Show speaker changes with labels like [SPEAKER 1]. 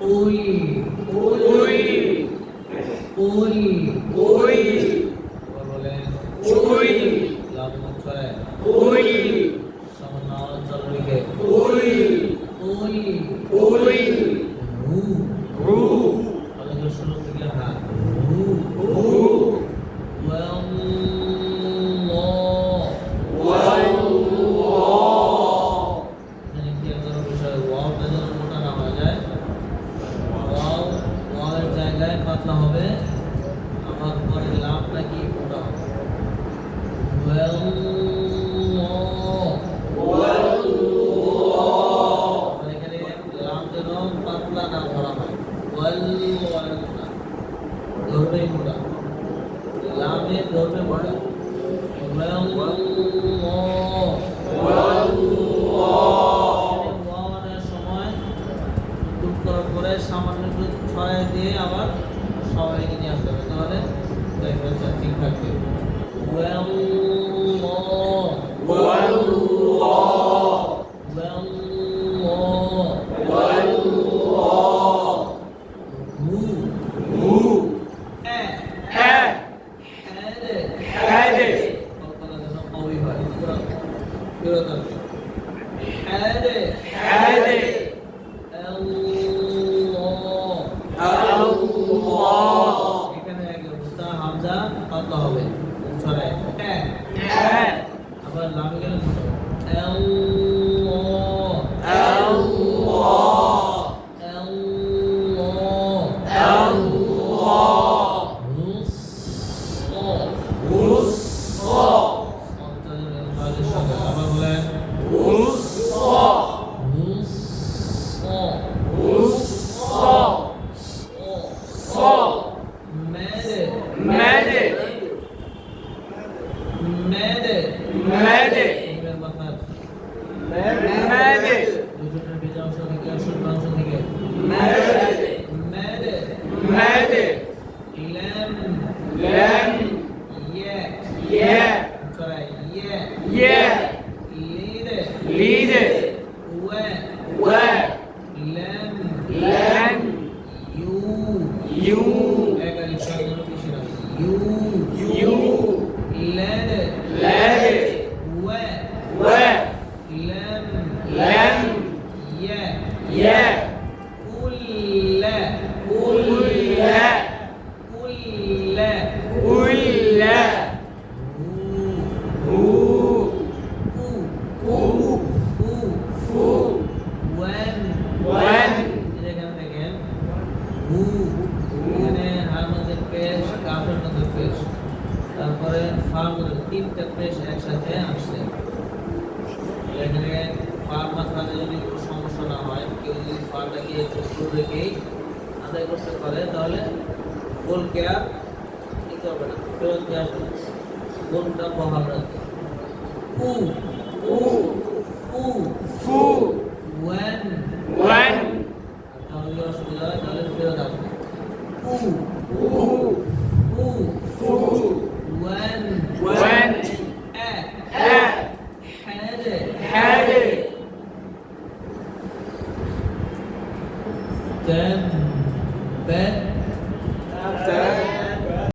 [SPEAKER 1] we
[SPEAKER 2] we
[SPEAKER 1] we
[SPEAKER 2] we
[SPEAKER 1] বলেন
[SPEAKER 2] we
[SPEAKER 1] love মুখে
[SPEAKER 2] we
[SPEAKER 1] সামান্য অঞ্চল রেখে
[SPEAKER 2] উই
[SPEAKER 1] উই
[SPEAKER 2] উই
[SPEAKER 1] রু
[SPEAKER 2] রু
[SPEAKER 1] আমাদের শুরু থেকে হ্যাঁ রু
[SPEAKER 2] রু
[SPEAKER 1] ওয়াল্লাহ
[SPEAKER 2] ওয়াল্লাহ
[SPEAKER 1] এখানে কি একটা বিষয় ওয়াওটা যেন মোটা না হয়ে যায় ওয়াওয়ের জায়গায় পাতলা হবে আবার পরে লামটা কি মোটা হবে ওয়াল্লাহ এখানে লাম যেন পাতলা না ধরা হয় ওয়াল্লাহ ধরবে মোটা লামে ধরবে মোটা সামান্য একটু ছড়াই দিয়ে আবার সবাইকে নিয়ে আসতে হবে তাহলে দেখবেন ঠিক থাকবে এখানে একটা হামজা পাতলা হবে ছড়ায় আবার লামে গেলে আবার বলেন দুজনের বীজ অংশ থেকে শুক্র অংশ থেকে তারপরে ফার মধ্যে তিনটা পেশ একসাথে আসছে এখানে ফার মাত্রাতে যদি কোনো সমস্যা না হয় কেউ যদি ফারটাকে একটু রেখেই আদায় করতে পারে তাহলে গোল কেয়ার নিতে হবে না ফেরত দিয়ে আসবে গোলটা বহাল রাখবে উ উ উ ফু ওয়ান